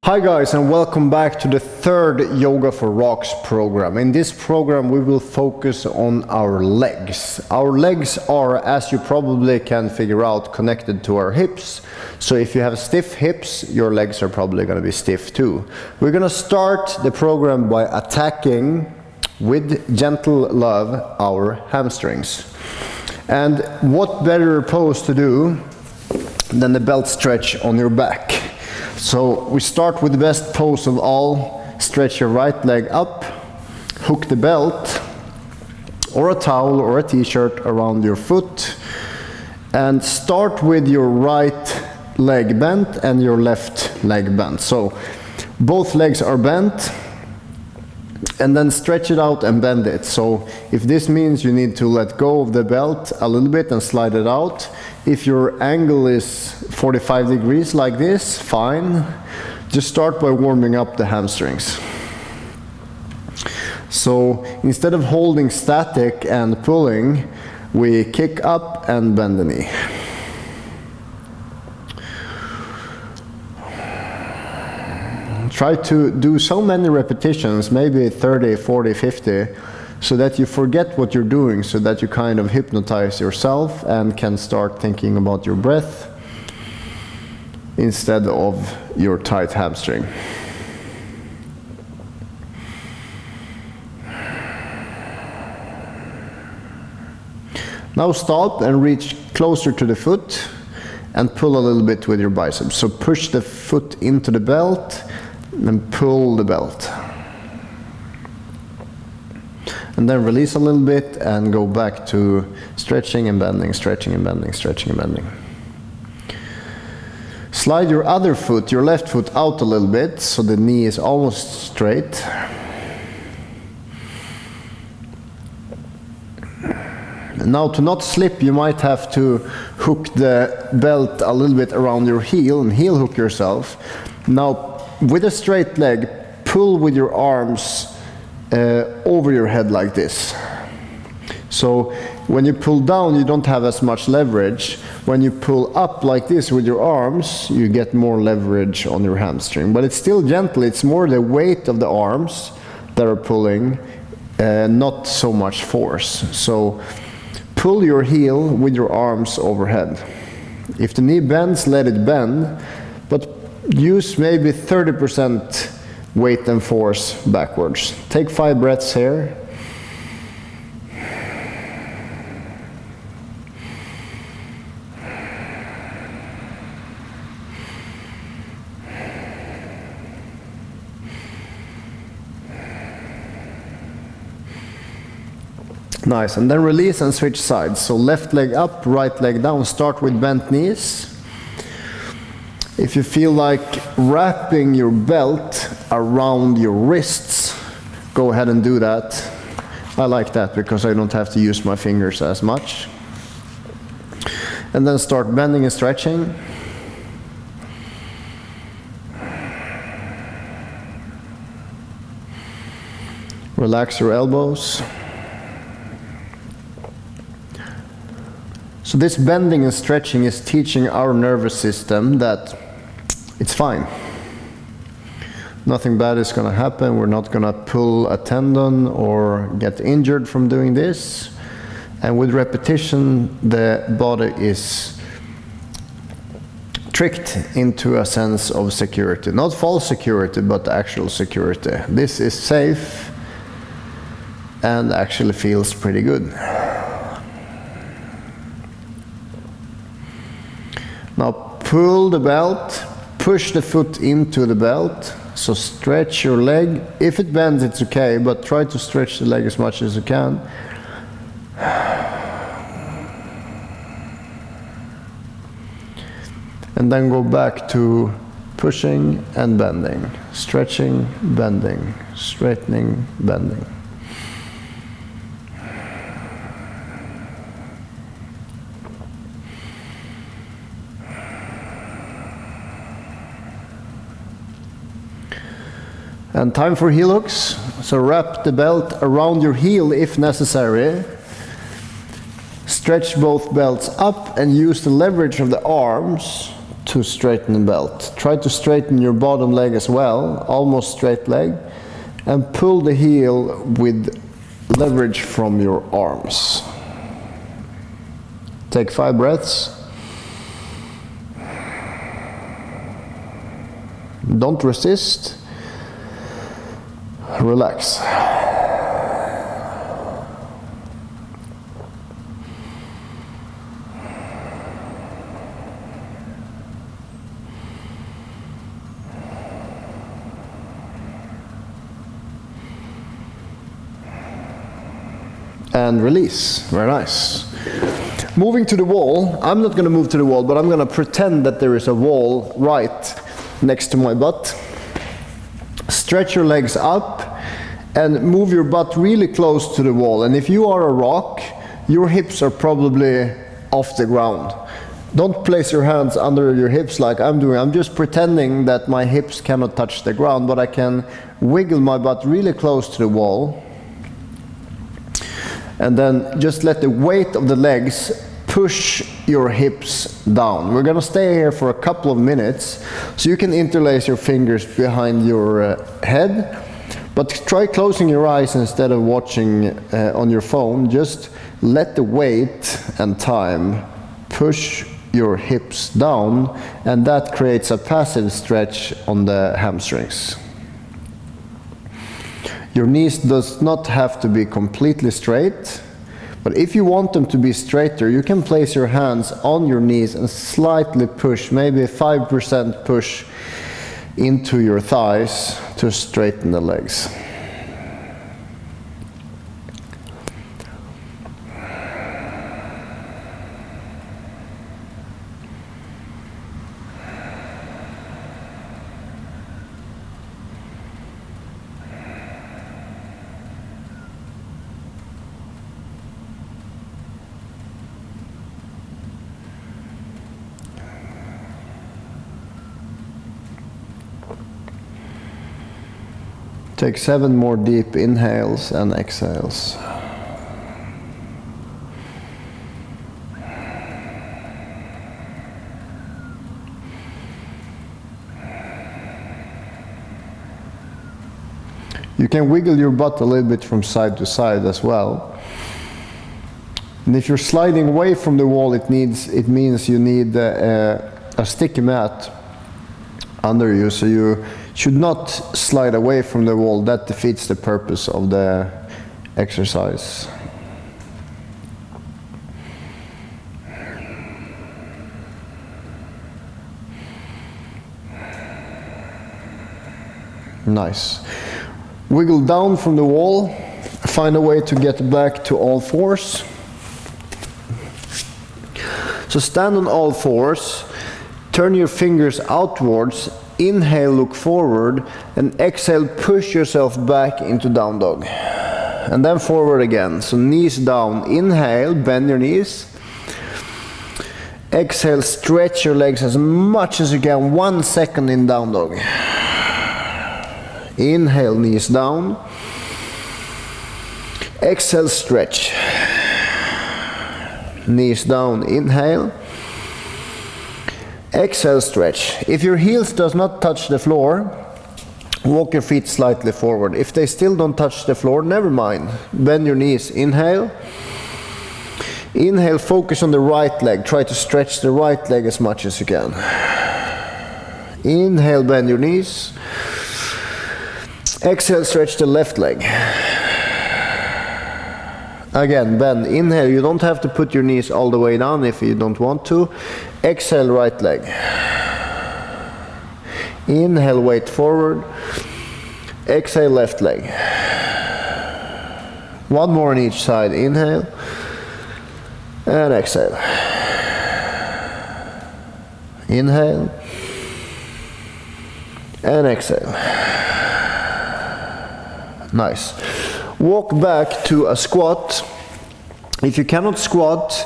Hi guys, and welcome back to the third Yoga for Rocks program. In this program we will focus on our legs. Our legs are, as you probably can figure out, connected to our hips. So if you have stiff hips, your legs are probably going to be stiff too. We're going to start the program by attacking with gentle love our hamstrings. And what better pose to do than the belt stretch on your back. So we start with the best pose of all. Stretch your right leg up, hook the belt or a towel or a t-shirt around your foot, and start with your right leg bent and your left leg bent. So both legs are bent, and then stretch it out and bend it. So if this means you need to let go of the belt a little bit and slide it out, if your angle is 45 degrees like this, fine. Just start by warming up the hamstrings. So instead of holding static and pulling, we kick up and bend the knee. Try to do so many repetitions, maybe 30, 40, 50, so that you forget what you're doing, so that you kind of hypnotize yourself and can start thinking about your breath instead of your tight hamstring. Now stop and reach closer to the foot and pull a little bit with your biceps. So push the foot into the belt and pull the belt. And then release a little bit and go back to stretching and bending, stretching and bending, stretching and bending. Slide your other foot, your left foot, out a little bit so the knee is almost straight. And now to not slip, you might have to hook the belt a little bit around your heel and heel hook yourself. Now with a straight leg, pull with your arms over your head like this. So when you pull down, you don't have as much leverage. When you pull up like this with your arms, you get more leverage on your hamstring. But it's still gentle, it's more the weight of the arms that are pulling, not so much force. So pull your heel with your arms overhead. If the knee bends, let it bend, but use maybe 30% weight and force backwards. Take 5 breaths here. Nice, and then release and switch sides. So left leg up, right leg down. Start with bent knees. If you feel like wrapping your belt around your wrists, go ahead and do that. I like that because I don't have to use my fingers as much. And then start bending and stretching. Relax your elbows. So this bending and stretching is teaching our nervous system that it's fine. Nothing bad is going to happen. We're not going to pull a tendon or get injured from doing this. And with repetition, the body is tricked into a sense of security. Not false security, but actual security. This is safe and actually feels pretty good. Now pull the belt, push the foot into the belt, so stretch your leg. If it bends, it's okay, but try to stretch the leg as much as you can. And then go back to pushing and bending, stretching, bending, straightening, bending. And time for heel hooks. So wrap the belt around your heel if necessary. Stretch both belts up and use the leverage of the arms to straighten the belt. Try to straighten your bottom leg as well, almost straight leg, and pull the heel with leverage from your arms. Take 5 breaths. Don't resist. Relax. And release. Very nice. Moving to the wall. I'm not going to move to the wall, but I'm going to pretend that there is a wall right next to my butt. Stretch your legs up and move your butt really close to the wall. And if you are a rock, your hips are probably off the ground. Don't place your hands under your hips like I'm doing. I'm just pretending that my hips cannot touch the ground, but I can wiggle my butt really close to the wall. And then just let the weight of the legs push your hips down. We're gonna stay here for a couple of minutes, so you can interlace your fingers behind your head, but try closing your eyes instead of watching on your phone. Just let the weight and time push your hips down, and that creates a passive stretch on the hamstrings. Your knees does not have to be completely straight, but if you want them to be straighter, you can place your hands on your knees and slightly push, maybe 5% push into your thighs to straighten the legs. Take 7 more deep inhales and exhales. You can wiggle your butt a little bit from side to side as well. And if you're sliding away from the wall, it means you need a sticky mat under you, so you should not slide away from the wall. That defeats the purpose of the exercise. Nice. Wiggle down from the wall, find a way to get back to all fours. So stand on all fours, turn your fingers outwards, inhale, look forward, and exhale, push yourself back into down dog. And then forward again. So knees down, inhale, bend your knees. Exhale, stretch your legs as much as you can, 1 second in down dog. Inhale, knees down. Exhale, stretch. Knees down, inhale. Exhale, stretch. If your heels does not touch the floor, walk your feet slightly forward. If they still don't touch the floor, never mind. Bend your knees, inhale. Inhale, focus on the right leg. Try to stretch the right leg as much as you can. Inhale, bend your knees. Exhale, stretch the left leg. Again, bend, inhale. You don't have to put your knees all the way down if you don't want to. Exhale, right leg. Inhale, weight forward. Exhale, left leg. 1 more on each side. Inhale. And exhale. Inhale. And exhale. Nice. Walk back to a squat. If you cannot squat,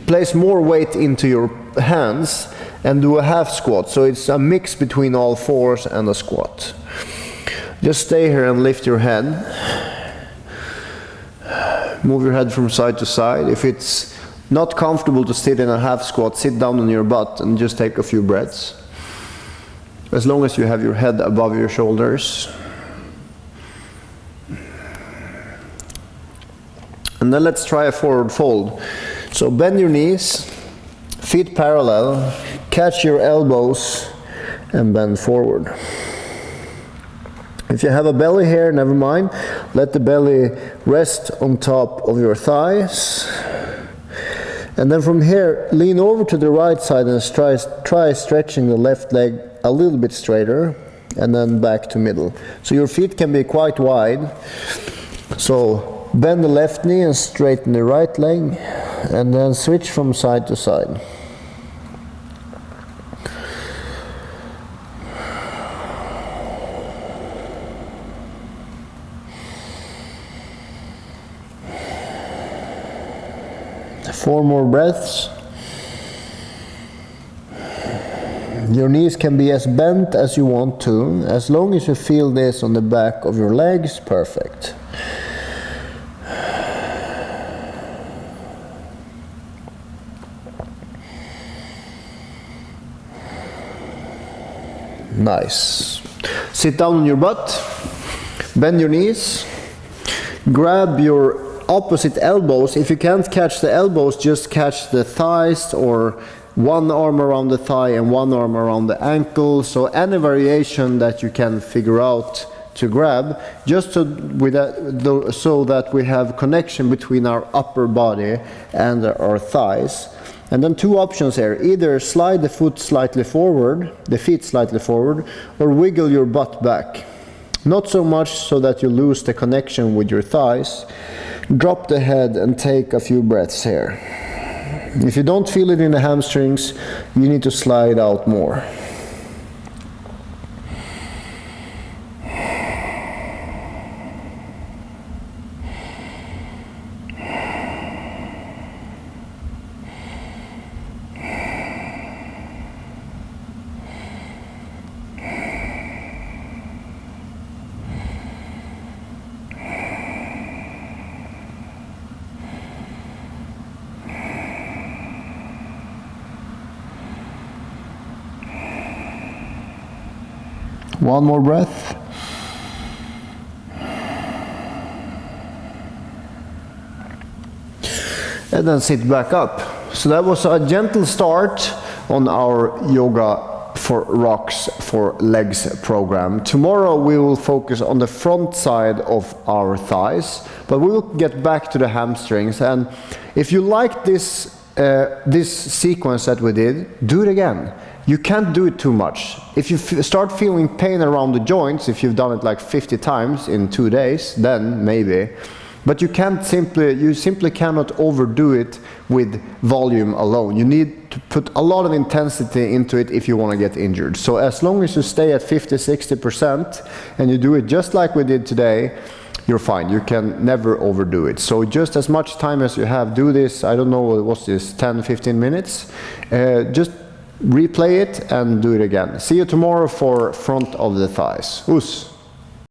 place more weight into your hands and do a half squat. So it's a mix between all fours and a squat. Just stay here and lift your head. Move your head from side to side. If it's Not comfortable to sit in a half squat, sit down on your butt and just take a few breaths. As long as you have your head above your shoulders. And then let's try a forward fold. So bend your knees, feet parallel, catch your elbows and bend forward. If you have a belly here, never mind. Let the belly rest on top of your thighs. And then from here, lean over to the right side and try stretching the left leg a little bit straighter, and then back to middle. So your feet can be quite wide. So bend the left knee and straighten the right leg, and then switch from side to side. Four more breaths. Your knees can be as bent as you want to, as long as you feel this on the back of your legs, perfect. Nice. Sit down on your butt, bend your knees, grab your opposite elbows. If you can't catch the elbows, just catch the thighs, or one arm around the thigh and one arm around the ankle. So any variation that you can figure out to grab, just so that we have connection between our upper body and our thighs. And then two options here: either slide the foot slightly forward, the feet slightly forward, or wiggle your butt back. Not so much so that you lose the connection with your thighs. Drop the head and take a few breaths here. If you don't feel it in the hamstrings, you need to slide out more. One more breath. And then sit back up. So that was a gentle start on our Yoga for Rocks for Legs program. Tomorrow we will focus on the front side of our thighs, but we will get back to the hamstrings. And if you like this sequence that we did, do it again. You can't do it too much. If you start feeling pain around the joints, if you've done it like 50 times in 2 days, then maybe. But you simply cannot overdo it with volume alone. You need to put a lot of intensity into it if you want to get injured. So as long as you stay at 50-60% and you do it just like we did today, you're fine. You can never overdo it. So just as much time as you have, do this. I don't know, what's this, 10-15 minutes? Just replay it and do it again. See you tomorrow for front of the thighs. Us.